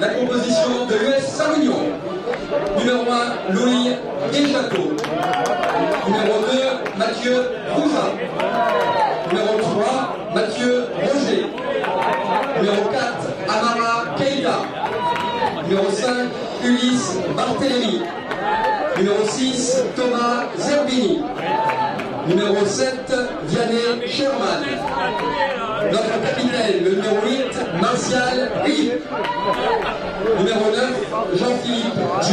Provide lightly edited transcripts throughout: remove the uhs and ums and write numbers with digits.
La composition de l'US Saint-Réunion. Numéro 1, Louis Deschateaux. Numéro 2, Mathieu Rouja. Numéro 3, Mathieu Roger. Numéro 4, Amara Keïta. Numéro 5, Ulysse Barthélémy. Numéro 6, Thomas Zerbini. Numéro 7, Vianney Sherman. Notre capitaine, le numéro 8, Martial Rive. Numéro 9, Jean-Philippe J.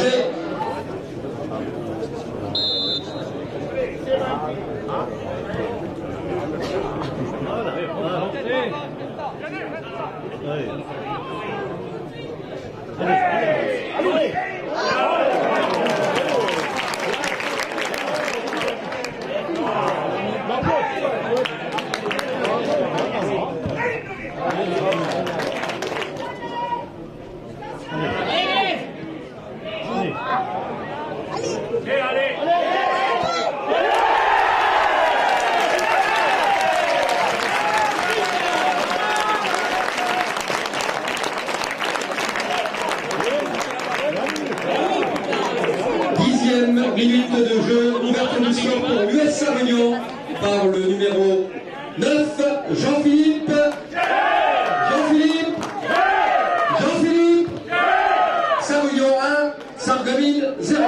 Minute de jeu, ouverture du score pour l'US Saint-Réunion par le numéro 9, Jean-Philippe. Saint-Réunion 1, Sarreguemines 0.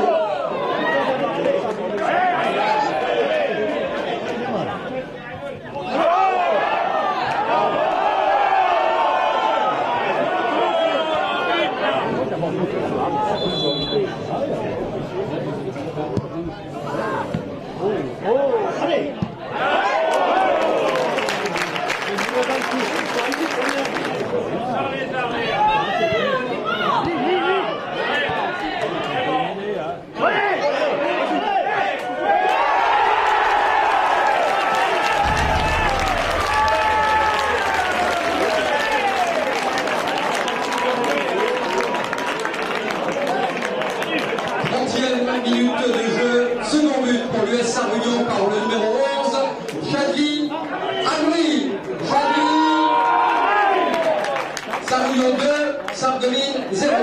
Minute de jeu, second but pour l'US Saint-Réunion par le numéro 11, Chadli Agri. Saint-Réunion 2, Sarreguemines 0.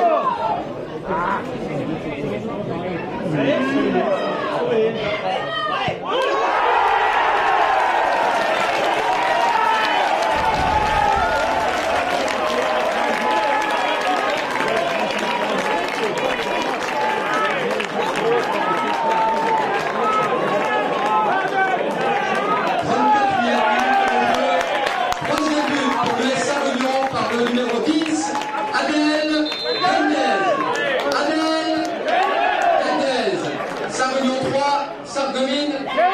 Sarreguemines 0.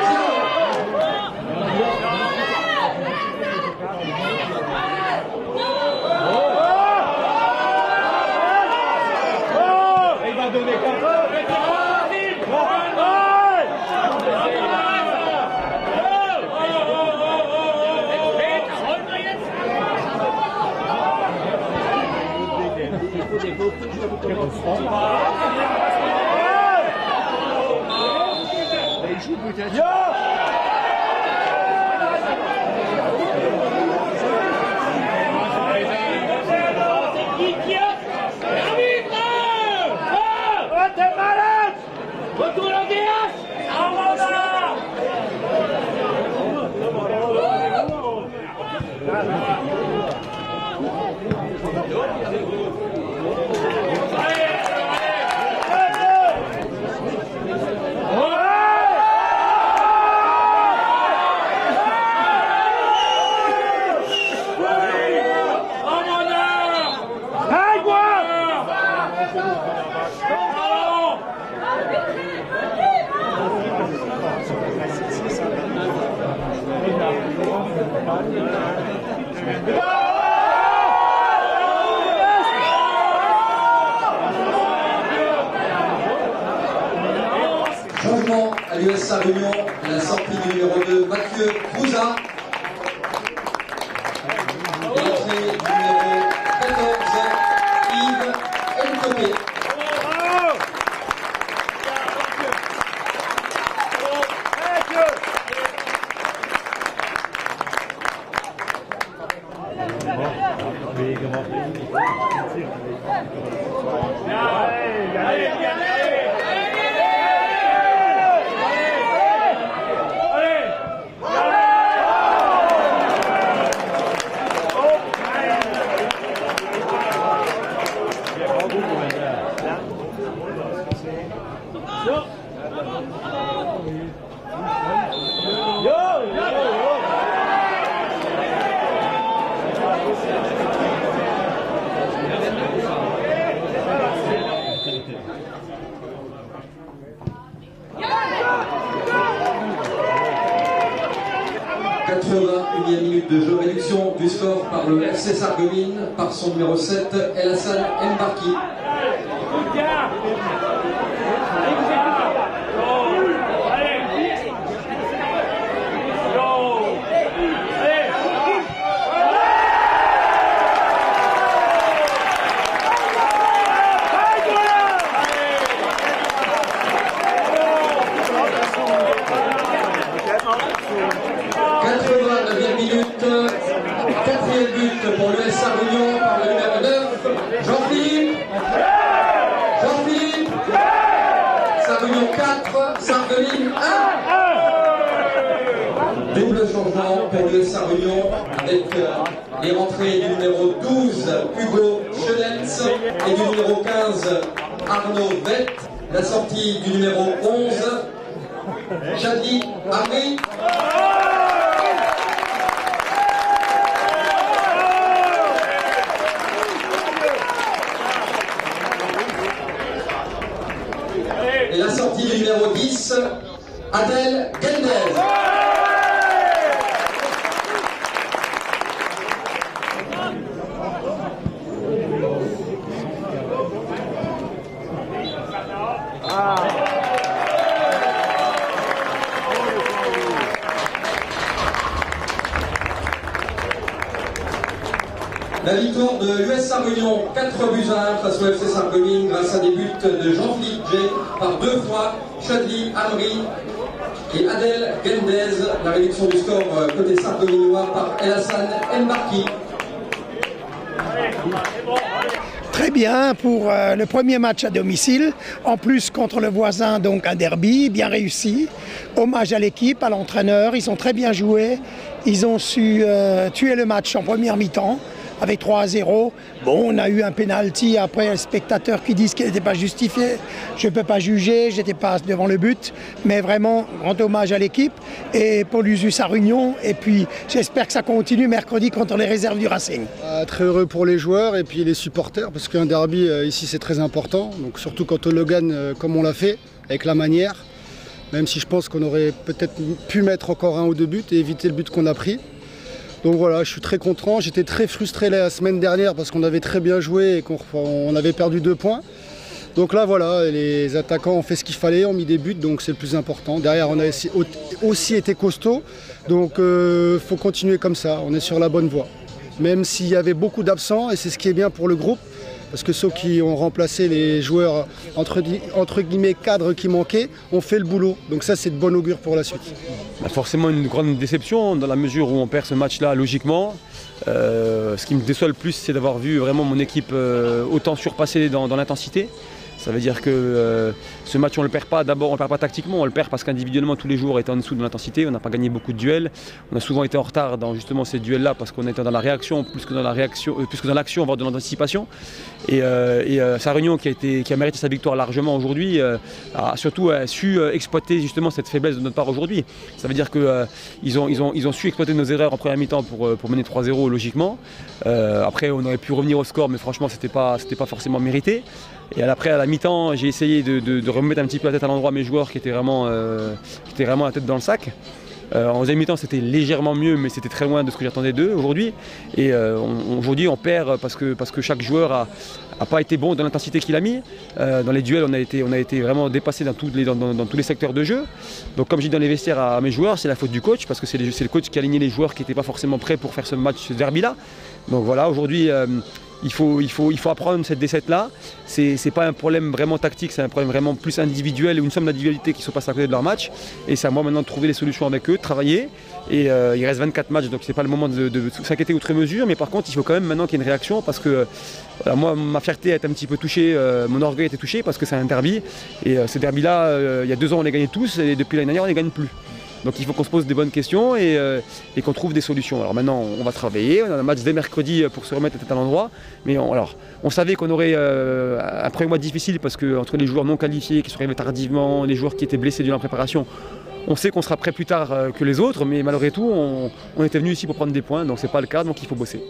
Il va donner à l'US Sarre-Union, la sortie du numéro 2, Mathieu Bouza. Et l'entrée du numéro 14, Yves Eltopé. Minute de jeu, réduction du score par le FC Sarreguemines, par son numéro 7, El Hassan Mbarki. Quatrième but pour l'US Sarre-Union par le numéro 9, Jean-Philippe. Jean-Philippe. Sarre-Union 4, Sarreguemines 1. Double changement pour l'US Sarre-Union avec les rentrées du numéro 12, Hugo Chenetz, et du numéro 15, Arnaud Vett. La sortie du numéro 11, Chadi Harry. Et la sortie du numéro 10, Adèle Gendez. La victoire de l'US Sarre-Union, 4 buts à 1 face au FC Sarreguemines grâce à des buts de Jean-Philippe G par 2 fois, Chadli Amri et Adèle Gendez. La réduction du score côté sarregueminois par El Hassan Mbarki. Très bien pour le premier match à domicile, en plus contre le voisin, donc un derby, bien réussi. Hommage à l'équipe, à l'entraîneur, ils ont très bien joué, ils ont su tuer le match en première mi-temps avec 3-0. Bon, on a eu un penalty après, les spectateurs qui disent qu'il n'était pas justifié. Je ne peux pas juger, je n'étais pas devant le but, mais vraiment, grand hommage à l'équipe et pour l'US Sarre-Union. Et puis, j'espère que ça continue mercredi contre les réserves du Racing. Très heureux pour les joueurs et puis les supporters, parce qu'un derby ici c'est très important, donc surtout quand on le gagne comme on l'a fait, avec la manière, même si je pense qu'on aurait peut-être pu mettre encore 1 ou 2 buts et éviter le but qu'on a pris. Donc voilà, je suis très content. J'étais très frustré la semaine dernière parce qu'on avait très bien joué et qu'on avait perdu 2 points. Donc là voilà, les attaquants ont fait ce qu'il fallait, ont mis des buts, donc c'est le plus important. Derrière on a aussi été costaud, donc faut continuer comme ça, on est sur la bonne voie. Même s'il y avait beaucoup d'absents, et c'est ce qui est bien pour le groupe, parce que ceux qui ont remplacé les joueurs entre guillemets cadres qui manquaient ont fait le boulot. Donc ça c'est de bon augure pour la suite. Forcément une grande déception dans la mesure où on perd ce match-là logiquement. Ce qui me déçoit le plus, c'est d'avoir vu vraiment mon équipe autant surpasser dans l'intensité. Ça veut dire que ce match on ne le perd pas, d'abord on ne le perd pas tactiquement, on le perd parce qu'individuellement tous les jours on était en dessous de l'intensité, on n'a pas gagné beaucoup de duels, on a souvent été en retard dans justement ces duels-là parce qu'on était dans la réaction plus que dans l'action, voire de l'anticipation. Et Sarre-Union qui a mérité sa victoire largement aujourd'hui a surtout su exploiter justement cette faiblesse de notre part aujourd'hui. Ça veut dire qu'ils ont su exploiter nos erreurs en première mi-temps pour mener 3-0 logiquement. Après on aurait pu revenir au score mais franchement c'était pas forcément mérité. Et après à la mi-temps j'ai essayé de remettre un petit peu la tête à l'endroit mes joueurs qui étaient vraiment la tête dans le sac. En deuxième mi-temps, c'était légèrement mieux, mais c'était très loin de ce que j'attendais d'eux aujourd'hui. Et aujourd'hui, on perd parce que chaque joueur a pas été bon dans l'intensité qu'il a mis. Dans les duels, on a été vraiment dépassé dans tous les secteurs de jeu. Donc comme je dis dans les vestiaires à mes joueurs, c'est la faute du coach, parce que c'est le coach qui a aligné les joueurs qui n'étaient pas forcément prêts pour faire ce match, ce derby-là. Donc voilà, aujourd'hui, il faut apprendre cette défaite-là. C'est pas un problème vraiment tactique, c'est un problème vraiment plus individuel, ou une somme d'individualités qui se passe à côté de leur match. Et c'est à moi maintenant de trouver les solutions avec eux, de travailler. Et il reste 24 matchs, donc c'est pas le moment de s'inquiéter outre mesure. Mais par contre, il faut quand même maintenant qu'il y ait une réaction, parce que moi, ma fierté est un petit peu touchée, mon orgueil a été touché, parce que c'est un derby. Et ce derby-là, il y a 2 ans, on les gagnait tous, et depuis l'année dernière, on ne les gagne plus. Donc il faut qu'on se pose des bonnes questions et qu'on trouve des solutions. Alors maintenant, on va travailler, on a un match dès mercredi pour se remettre à l'endroit. Mais on savait qu'on aurait un premier mois difficile, parce que entre les joueurs non qualifiés qui sont arrivés tardivement, les joueurs qui étaient blessés durant la préparation, on sait qu'on sera prêt plus tard que les autres. Mais malgré tout, on était venu ici pour prendre des points, donc c'est pas le cas, donc il faut bosser.